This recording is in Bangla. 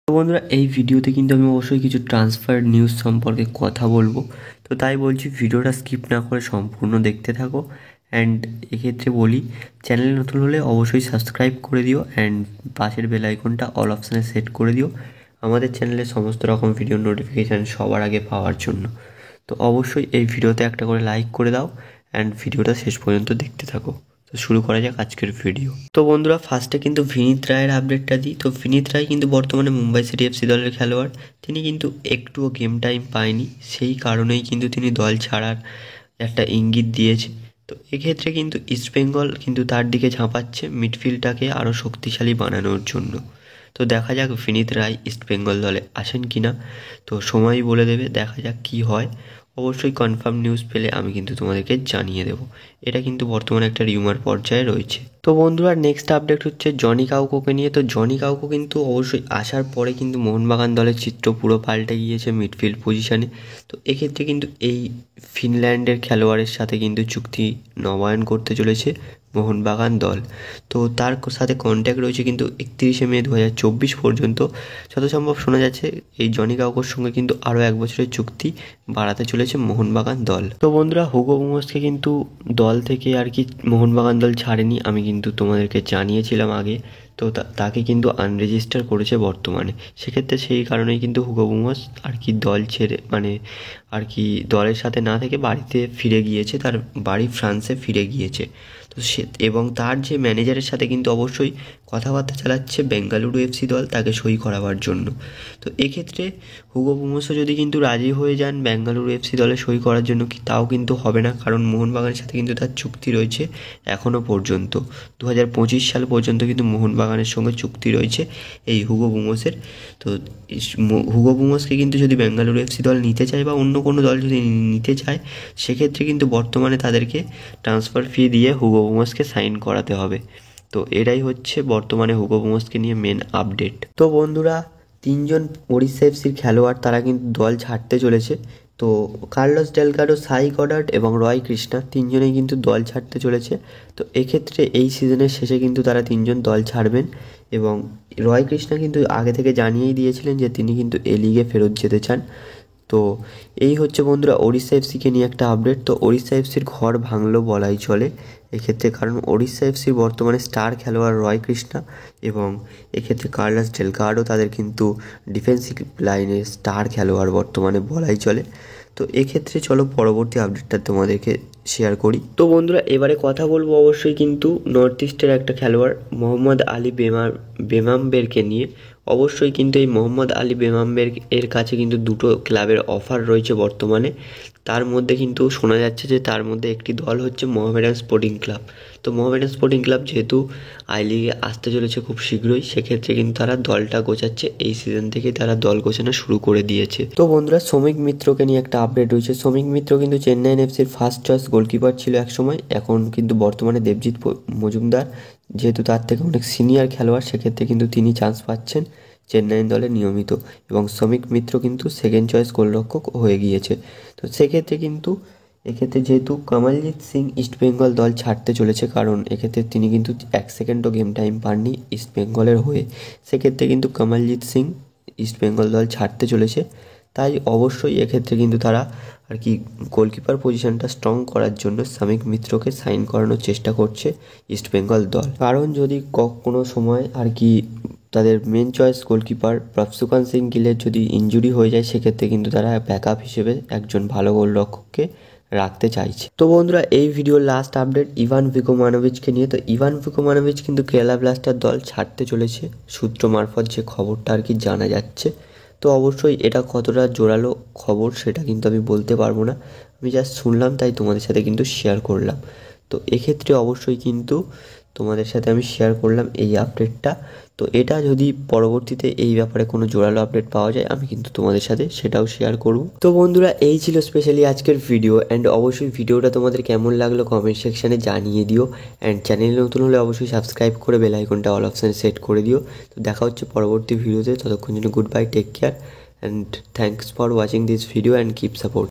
তো বন্ধুরা এই ভিডিওতে কিন্তু আমি অবশ্যই কিছু ট্রান্সফার নিউজ সম্পর্কে কথা বলবো। তো তাই বলছি ভিডিওটা স্কিপ না করে সম্পূর্ণ দেখতে থাকো। অ্যান্ড এক্ষেত্রে বলি, চ্যানেলে নতুন হলে অবশ্যই সাবস্ক্রাইব করে দিও অ্যান্ড পাশের বেল আইকনটা অল অপশানে সেট করে দিও আমাদের চ্যানেলে সমস্ত রকম ভিডিও নোটিফিকেশান সবার আগে পাওয়ার জন্য। তো অবশ্যই এই ভিডিওতে একটা করে লাইক করে দাও অ্যান্ড ভিডিওটা শেষ পর্যন্ত দেখতে থাকো। তো শুরু করা যাক আজকের ভিডিও। তো বন্ধুরা ফার্স্টে কিন্তু ভিনীত রায়ের আপডেটটা দিই। তো ভিনীত রায় কিন্তু বর্তমানে মুম্বাই সিটি এফসি দলের খেলোয়াড়। তিনি কিন্তু একটুও গেম টাইম পায়নি, সেই কারণেই কিন্তু তিনি দল ছাড়ার একটা ইঙ্গিত দিয়েছে। তো এক্ষেত্রে কিন্তু ইস্টবেঙ্গল কিন্তু তার দিকে ঝাঁপাচ্ছে মিডফিল্ডটাকে আরও শক্তিশালী বানানোর জন্য। তো দেখা যাক ভিনীত রায় ইস্টবেঙ্গল দলে আসেন কি না, তো সময়ই বলে দেবে, দেখা যাক কি হয়। অবশ্যই কনফার্ম নিউজ পেলে আমি কিন্তু তোমাদেরকে জানিয়ে দেবো। এটা কিন্তু বর্তমানে একটা রিউমার পর্যায়ে রয়েছে। তো বন্ধুরা নেক্সট আপডেট হচ্ছে জনি কাউকোকে নিয়ে। তো জনি কাউকো কিন্তু অবশ্যই আসার পরে কিন্তু মোহনবাগান দলের চিত্র পুরো পাল্টে গিয়েছে মিডফিল্ড পজিশানে। তো এক্ষেত্রে কিন্তু এই ফিনল্যান্ডের খেলোয়াড়ের সাথে কিন্তু চুক্তি নবায়ন করতে চলেছে মোহনবাগান দল। তো তার সাথে কন্ট্যাক্ট রয়েছে কিন্তু 31শে মে 2024 পর্যন্ত। যত সম্ভব শোনা যাচ্ছে এই জনি কাউকোর সঙ্গে কিন্তু আরও 1 বছরের চুক্তি বাড়াতে চলেছে মোহনবাগান দল। তো বন্ধুরা হুগো বুমোসকে কিন্তু দল থেকে আর কি মোহনবাগান দল ছাড়েনি, আমি কিন্তু তোমাদেরকে জানিয়েছিলাম আগে। তো তাকে কিন্তু আনরেজিস্টার করেছে বর্তমানে। সেক্ষেত্রে সেই কারণেই কিন্তু হুগো বুমোস আর কি দল ছেড়ে আর কি দলের সাথে না থেকে বাড়িতে ফিরে গিয়েছে, তার বাড়ি ফ্রান্সে ফিরে গিয়েছে। তো সে এবং তার যে ম্যানেজারের সাথে কিন্তু অবশ্যই কথাবার্তা চালাচ্ছে বেঙ্গালুরু এফসি দল তাকে সই করাবার জন্য। তো এক্ষেত্রে হুগো বুমোসও যদি কিন্তু রাজি হয়ে যান বেঙ্গালুরু এফসি দলে সই করার জন্য, কি তাও কিন্তু হবে না, কারণ মোহনবাগানের সাথে কিন্তু তার চুক্তি রয়েছে এখনও পর্যন্ত 2025 সাল পর্যন্ত কিন্তু মোহনবাগানের সঙ্গে চুক্তি রয়েছে এই হুগো বুমোসের। তো হুগো বুমোসকে কিন্তু যদি বেঙ্গালুরু এফসি দল নিতে চায় বা অন্য কোনো দল যদি নিতে চায়, সেক্ষেত্রে কিন্তু বর্তমানে তাদেরকে ট্রান্সফার ফি দিয়ে হুগো বুমোসকে সাইন করাতে হবে। তো এটাই হচ্ছে বর্তমানে হুগো বুমোসকে নিয়ে মেন আপডেট। তো বন্ধুরা 3জন ওড়িশা এফসির খেলোয়াড় তারা কিন্তু দল ছাড়তে চলেছে। তো কার্লোস ডেলগাডো, সাই গডার্ড এবং রয় কৃষ্ণা 3জনেই কিন্তু দল ছাড়তে চলেছে। তো এক্ষেত্রে এই সিজনের শেষে কিন্তু তারা 3জন দল ছাড়বেন এবং রয় কৃষ্ণা কিন্তু আগে থেকে জানিয়েই দিয়েছিলেন যে তিনি কিন্তু এ লিগে ফেরত যেতে চান। তো এই হচ্ছে বন্ধুরা ওড়িশা এফসিকে নিয়ে একটা আপডেট। তো ওড়িশা এফসির ঘর ভাঙলো বলাই চলে এক্ষেত্রে, কারণ ওড়িশা এফসির বর্তমানে স্টার খেলোয়াড় রয় কৃষ্ণা এবং এক্ষেত্রে কার্লাস ডেলগাডো তাদের কিন্তু ডিফেন্সিভ লাইনের স্টার খেলোয়াড় বর্তমানে বলাই চলে। তো এক্ষেত্রে চলো পরবর্তী আপডেটটা তোমাদেরকে শেয়ার করি। তো বন্ধুরা এবারে কথা বলবো অবশ্যই কিন্তু নর্থ ইস্টের একটা খেলোয়াড় মোহাম্মদ আলী বেমাম্বেরকে নিয়ে। অবশ্যই কিন্তু এই মোহাম্মদ আলী বেমাম্বের এর কাছে কিন্তু দুটো ক্লাবের অফার রয়েছে বর্তমানে। তার মধ্যে কিন্তু শোনা যাচ্ছে যে তার মধ্যে একটি দল হচ্ছে মোহামেডান স্পোর্টিং ক্লাব। তো মোহামেডান স্পোর্টিং ক্লাব যেহেতু আই লিগে আসতে চলেছে খুব শীঘ্রই, সেক্ষেত্রে কিন্তু তারা দলটা গোছাচ্ছে, এই সিজন থেকে তারা দল গোছানো শুরু করে দিয়েছে। তো বন্ধুরা শ্রমিক মিত্রকে নিয়ে একটা আপডেট রয়েছে। শ্রমিক মিত্র কিন্তু চেন্নাইন এফসির ফার্স্ট চয়েস গোলকিপার ছিল একসময়, এখন কিন্তু বর্তমানে দেবজিৎ মজুমদার যেহেতু তার থেকে অনেক সিনিয়র খেলোয়াড়, সেক্ষেত্রে কিন্তু তিনি চান্স পাচ্ছেন চেন্নাইন দলে নিয়মিত এবং শ্রমিক মিত্র কিন্তু সেকেন্ড চয়েস গোলরক্ষক হয়ে গিয়েছে। তো সেক্ষেত্রে কিন্তু এক্ষেত্রে যেহেতু কমলজিৎ সিং ইস্টবেঙ্গল দল ছাড়তে চলেছে, কারণ এক্ষেত্রে তিনি কিন্তু 1 সেকেন্ডও গেম টাইম পাননি ইস্টবেঙ্গলের হয়ে, সেক্ষেত্রে কিন্তু কমলজিৎ সিং ইস্টবেঙ্গল দল ছাড়তে চলেছে। তাই অবশ্যই এক্ষেত্রে কিন্তু তারা আর কি গোলকিপার পজিশনটা স্ট্রং করার জন্য শ্রমিক মিত্রকে সাইন করানোর চেষ্টা করছে ইস্টবেঙ্গল দল। কারণ যদি কোনো সময় আর কি তাদের মেন চয়েস গোলকিপার প্রভসুকান সিং গিলের যদি ইনজুরি হয়ে যায়, সেক্ষেত্রে কিন্তু তারা ব্যাকআপ হিসেবে একজন ভালো গোলরক্ষককে রাখতে চাইছে। তো বন্ধুরা এই ভিডিওর লাস্ট আপডেট ইভান ভিকোমানোভিচকে নিয়ে। তো ইভান ভিকোমানোভিচ কিন্তু কেরালা ব্লাস্টার দল ছাড়তে চলেছে সূত্র মারফত যে খবরটা আর কি জানা যাচ্ছে। তো অবশ্যই এটা কতটা জোরালো খবর সেটা কিন্তু আমি বলতে পারবো না, আমি জাস্ট শুনলাম তাই তোমাদের সাথে কিন্তু শেয়ার করলাম। তো এক্ষেত্রে অবশ্যই কিন্তু তোমাদের সাথে আমি শেয়ার করলাম এই আপডেটটা। তো এটা যদি পরবর্তীতে এই ব্যাপারে কোনো জোরালো আপডেট পাওয়া যায়, আমি কিন্তু তোমাদের সাথে সেটাও শেয়ার করব। তো বন্ধুরা এই ছিল স্পেশালি আজকের ভিডিও অ্যান্ড অবশ্যই ভিডিওটা তোমাদের কেমন লাগলো কমেন্ট সেকশানে জানিয়ে দিও অ্যান্ড চ্যানেলে নতুন হলে অবশ্যই সাবস্ক্রাইব করে বেল আইকনটা অল অপশানে সেট করে দিও। তো দেখা হচ্ছে পরবর্তী ভিডিওতে, ততক্ষণ জন্য good bye, take care and thanks for watching this video and keep support.